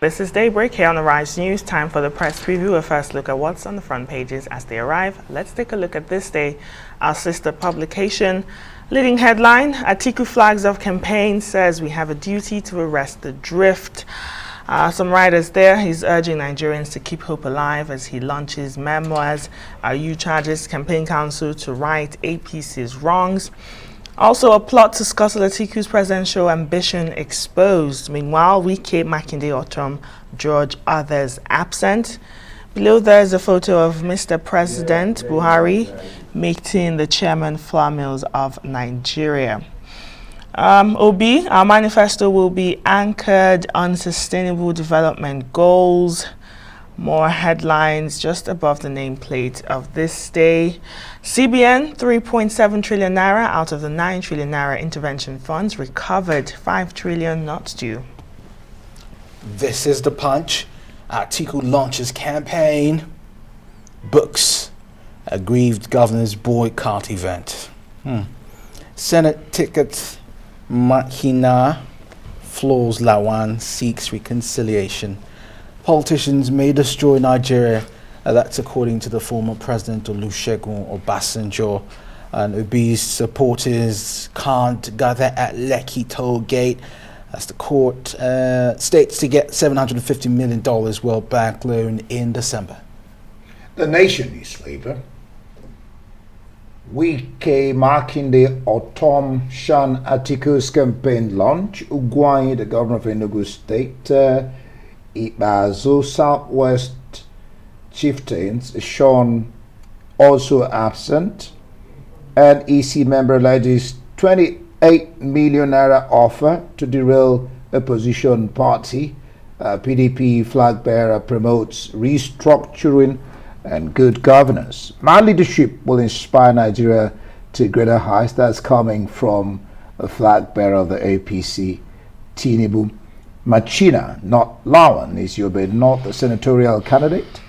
This is Daybreak here on the Rise News. Time for the press preview. A first look at what's on the front pages as they arrive. Let's take a look at this day, our sister publication. Leading headline, Atiku flags off campaign, says we have a duty to arrest the drift. Some writers there, he's urging Nigerians to keep hope alive as he launches memoirs. You charges campaign council to right APC's wrongs. Also, a plot to scuttle Atiku's presidential ambition exposed. Meanwhile, Wike, Makinde, Autumn, George, others absent. Below there is a photo of Mr. President Buhari meeting the chairman flour mills of Nigeria. Obi, our manifesto will be anchored on sustainable development goals. More headlines just above the nameplate of this day. CBN, 3.7 trillion naira out of the 9 trillion naira intervention funds recovered, 5 trillion not due. This is the punch. Atiku launches campaign. Books. Aggrieved governor's boycott event. Senate ticket. Mahina. Floors Lawan seeks reconciliation. Politicians may destroy Nigeria. That's according to the former President Olusegun Obasanjo. And Obi's supporters can't gather at Lekki toll gate. As the court states to get $750 million World Bank loan in December. The Nation newspaper. Wike Makinde Autumn Shan Atiku's campaign launch. Ugwai, the governor of Enugu State. Ibazo Southwest chieftains shown also absent, and EC member alleges 28 million naira offer to derail opposition party. PDP flag bearer promotes restructuring and good governance. My leadership will inspire Nigeria to greater heights. That's coming from a flag bearer of the APC, Tinubu. Machina, not Lawan, is Yobe not the senatorial candidate.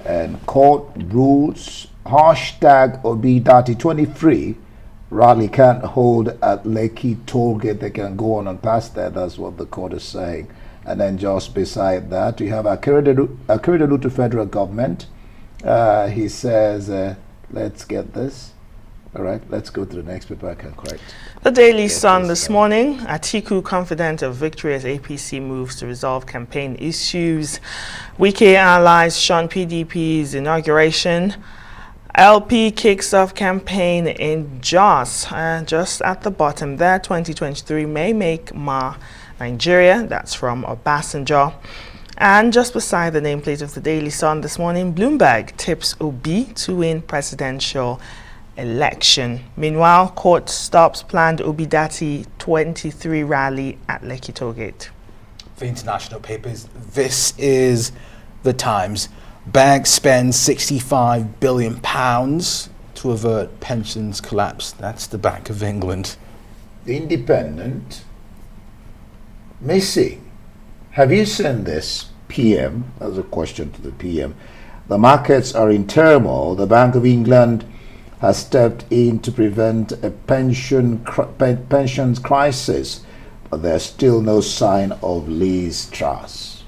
And court rules hashtag Obi3023 rally can't hold at Lekki tollgate. They can go on and past that. That's what the court is saying. And then just beside that, we have Akeredolu to federal government. He says, let's get this. All right, let's go to the next paper. I can correct. The Daily Sun this morning. Atiku confident of victory as APC moves to resolve campaign issues. Wike allies shun PDP's inauguration. LP kicks off campaign in Jos. Just at the bottom there, 2023 may make Nigeria. That's from Obasanjo. And just beside the nameplate of the Daily Sun this morning, Bloomberg tips Obi to win presidential election. Meanwhile, court stops planned Obidati 23 rally at Lekki Tollgate. For international papers, this is the Times. Bank spends £65 billion to avert pensions collapse. That's the Bank of England. The Independent. Missing. Have you seen this, PM? That's a question to the PM. The markets are in turmoil. The Bank of England has stepped in to prevent a pensions crisis, but there's still no sign of Liz Truss.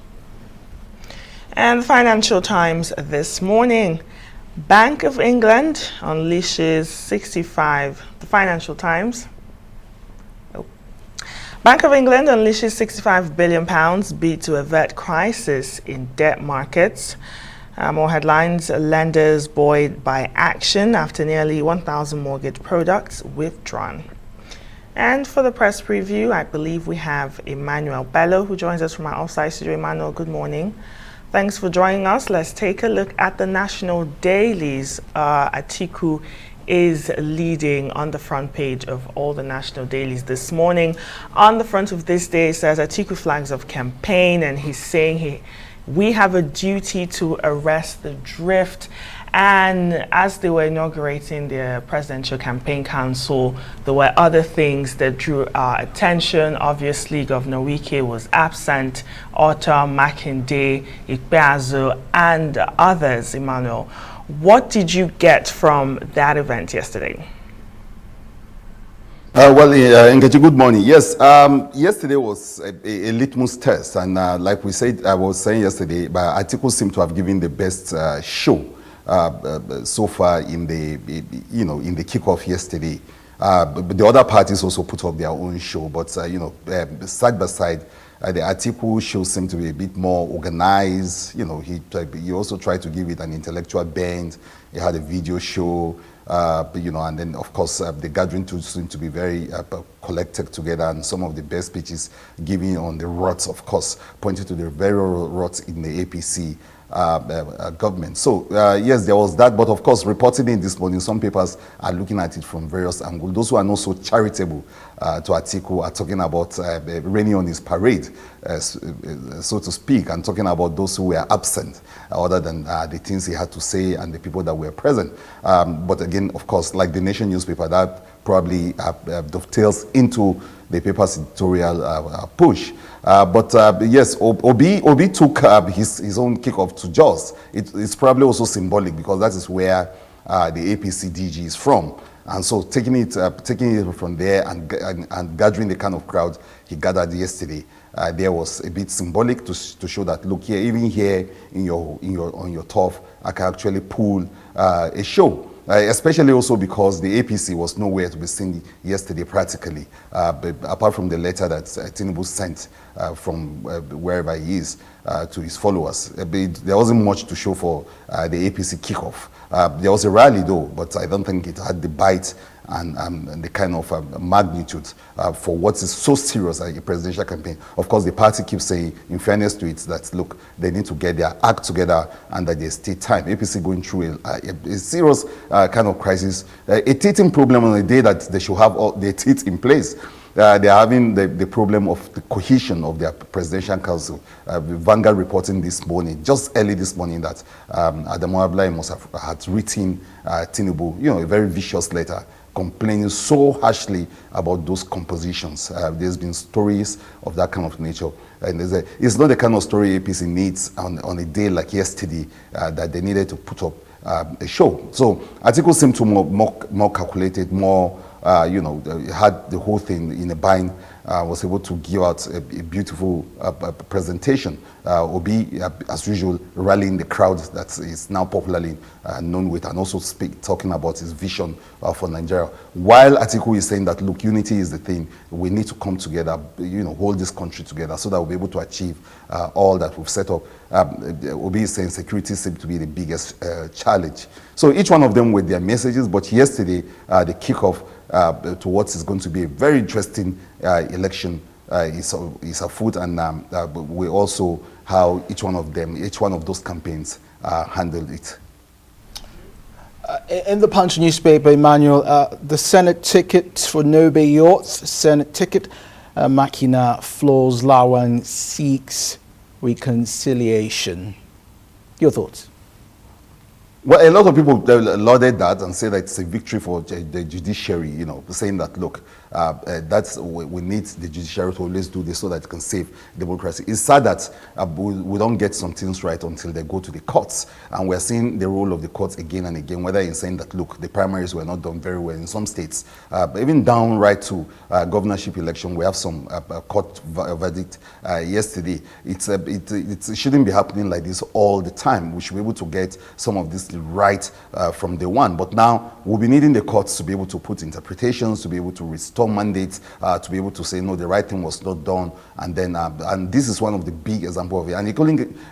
And the Financial Times this morning, Bank of England unleashes 65. The Financial Times. Bank of England unleashes £65 billion bid to avert crisis in debt markets. More headlines, lenders buoyed by action after nearly 1,000 mortgage products withdrawn. And for the press preview, I believe we have Emmanuel Bello, who joins us from our offsite studio. Emmanuel, good morning. Thanks for joining us. Let's take a look at the national dailies. Atiku is leading on the front page of all the national dailies this morning. On the front of this day, it says Atiku flags of campaign, and he's saying we have a duty to arrest the drift. And as they were inaugurating their presidential campaign council, there were other things that drew our attention. Obviously, Governor Wike was absent, Autumn, Makinde, Ikpeazu, and others, Emmanuel. What did you get from that event yesterday? Nkechi, good morning. Yes, yesterday was a litmus test, and like we said, I was saying yesterday, but Atiku seemed to have given the best show so far in the, in the kickoff yesterday. But the other parties also put up their own show, but side by side, the Atiku show seemed to be a bit more organized. He also tried to give it an intellectual bent. He had a video show. And then of course the gathering too seemed to be very collected together, and some of the best speeches given on the rots, of course, pointing to the very rots in the APC government. So yes, there was that, but of course, reporting in this morning, some papers are looking at it from various angles. Those who are not so charitable to Atiku are talking about raining on his parade, so to speak, and talking about those who were absent, other than the things he had to say and the people that were present. But again, of course, like the Nation newspaper, that probably dovetails into the paper's editorial push. But yes, Obi took his own kickoff to Jos. It's probably also symbolic, because that is where the APC DG is from. And so taking it from there and gathering the kind of crowd he gathered yesterday, there was a bit symbolic to show that, look here, even here on your turf, I can actually pull a show. Especially also because the APC was nowhere to be seen yesterday practically, but apart from the letter that Tinubu sent from wherever he is to his followers. There wasn't much to show for the APC kickoff. There was a rally though, but I don't think it had the bite and the kind of magnitude for what is so serious as a presidential campaign. Of course, the party keeps saying, in fairness to it, that look, they need to get their act together and that there's still time. APC going through a serious kind of crisis, a teething problem on the day that they should have all their teeth in place. They are having the problem of the cohesion of their presidential council. Vanguard reporting this morning, just early this morning, that Adamu Abdullahi must have had written Tinubu, a very vicious letter, complaining so harshly about those compositions. There's been stories of that kind of nature. And it's not the kind of story APC needs on a day like yesterday that they needed to put up a show. So Atiku seemed to more calculated, more, had the whole thing in a bind, was able to give out a beautiful presentation. Obi, as usual, rallying the crowd that is now popularly known with, and also talking about his vision for Nigeria. While Atiku is saying that, look, unity is the thing. We need to come together, hold this country together so that we'll be able to achieve all that we've set up. Obi is saying security seems to be the biggest challenge. So each one of them with their messages, but yesterday, the kickoff to what is going to be a very interesting election is afoot, and we also how each one of those campaigns handled it. In the Punch newspaper, Emmanuel, the Senate ticket for Nobe Yachts, Senate ticket, Makina Floors Lawan seeks reconciliation. Your thoughts? Well, a lot of people lauded that and say that it's a victory for the judiciary, saying that, look, we need the judiciary to always do this so that it can save democracy. It's sad that we don't get some things right until they go to the courts. And we're seeing the role of the courts again and again, whether in saying that, look, the primaries were not done very well in some states. But even down right to governorship election, we have some court verdict yesterday. It shouldn't be happening like this all the time. We should be able to get some of this right from day one. But now we'll be needing the courts to be able to put interpretations, to be able to restore mandates, to be able to say, no, the right thing was not done. And then, and this is one of the big examples of it. And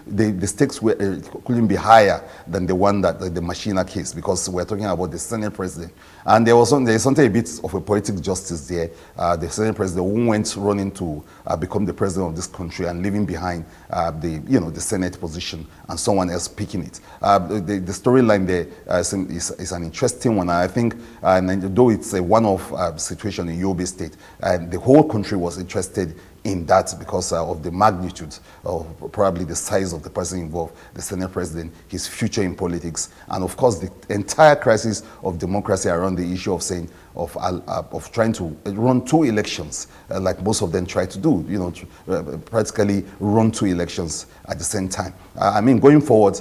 the stakes couldn't be higher than the one that the Machina case, because we're talking about the Senate president. And there's something a bit of a poetic justice there. The Senate president who went running to become the president of this country and leaving behind the Senate position and someone else picking it. The storyline there is an interesting one. I think, though it's a one-off situation in Yobe State, the whole country was interested in that because of the magnitude of probably the size of the person involved, the Senate president, his future in politics, and of course the entire crisis of democracy around the issue of saying of trying to run two elections, like most of them try to do, practically run two elections at the same time. I mean, going forward,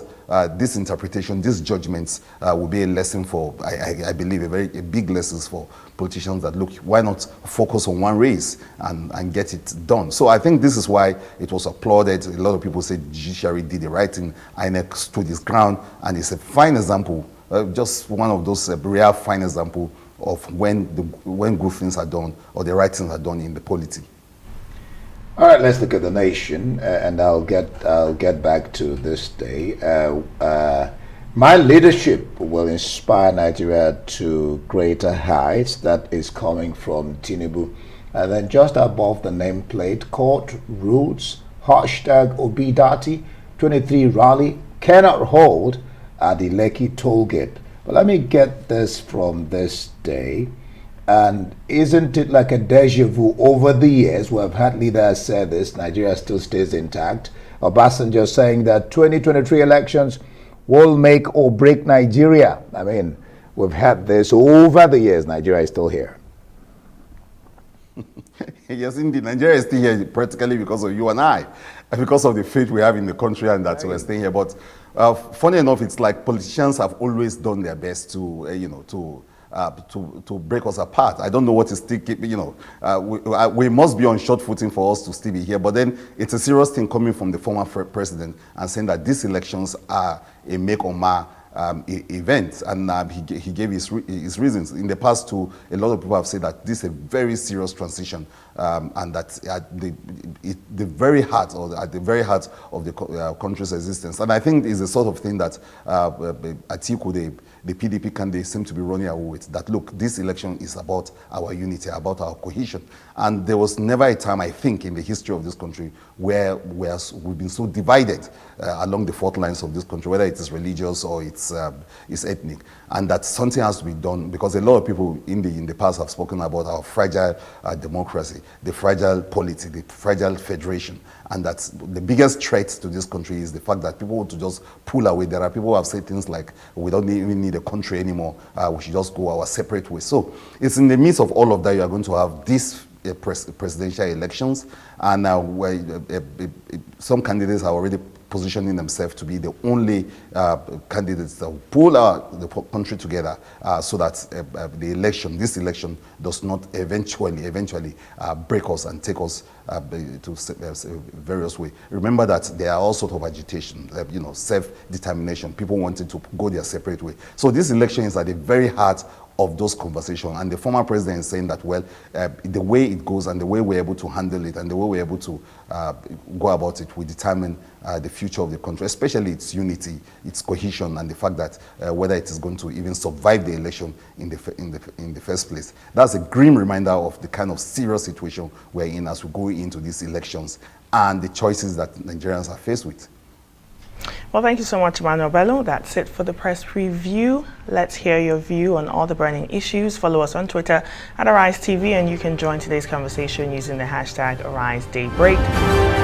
this interpretation, these judgments will be a lesson for, I believe, a big lesson for politicians that, look, why not focus on one race and get it done? So I think this is why it was applauded. A lot of people say Judiciary did the right thing, INEC stood its ground, and it's a fine example, just one of those rare fine example of when good things are done or the right things are done in the polity. All right, let's look at the nation, and I'll get back to this day. My leadership will inspire Nigeria to greater heights. That is coming from Tinubu. And then just above the nameplate, court rules, hashtag Obidati 23 rally cannot hold at the Lekki toll gate. But let me get this from this day. And isn't it like a deja vu? Over the years, we have had leaders say this, Nigeria still stays intact. Obasanjo saying that 2023 elections will make or break Nigeria. I mean, we've had this over the years. Nigeria is still here. Yes, indeed. Nigeria is still here practically because of you and I, because of the faith we have in the country, and that we're staying here. But funny enough, it's like politicians have always done their best to, to break us apart. I don't know what is still, we must be on short footing for us to still be here. But then it's a serious thing coming from the former president and saying that these elections are a make or mar event, and he gave his reasons. In the past, too, a lot of people have said that this is a very serious transition, and that at the very heart, or at the very heart of the country's existence. And I think it's the sort of thing that Atiku, the PDP candidate, seem to be running away with. That, look, this election is about our unity, about our cohesion. And there was never a time, I think, in the history of this country where we've been so divided along the fault lines of this country, whether it is religious or it's ethnic, and that something has to be done, because a lot of people in the past have spoken about our fragile democracy, the fragile polity, the fragile federation, and that the biggest threat to this country is the fact that people want to just pull away. There are people who have said things like, we don't even need a country anymore, we should just go our separate way. So it's in the midst of all of that you are going to have this presidential elections, and some candidates are already positioning themselves to be the only candidates that will pull the country together, so that this election does not eventually break us and take us to various ways. Remember that there are all sorts of agitation, self-determination, people wanting to go their separate way. So this election is at the very heart of those conversations, and the former president is saying that, well, the way it goes and the way we're able to handle it and the way we're able to go about it will determine the future of the country, especially its unity, its cohesion, and the fact that whether it is going to even survive the election in the first place. That's a grim reminder of the kind of serious situation we're in as we go into these elections and the choices that Nigerians are faced with. Well, thank you so much, Emmanuel Bello. That's it for the press preview. Let's hear your view on all the burning issues. Follow us on Twitter at Arise TV, and you can join today's conversation using the hashtag AriseDaybreak.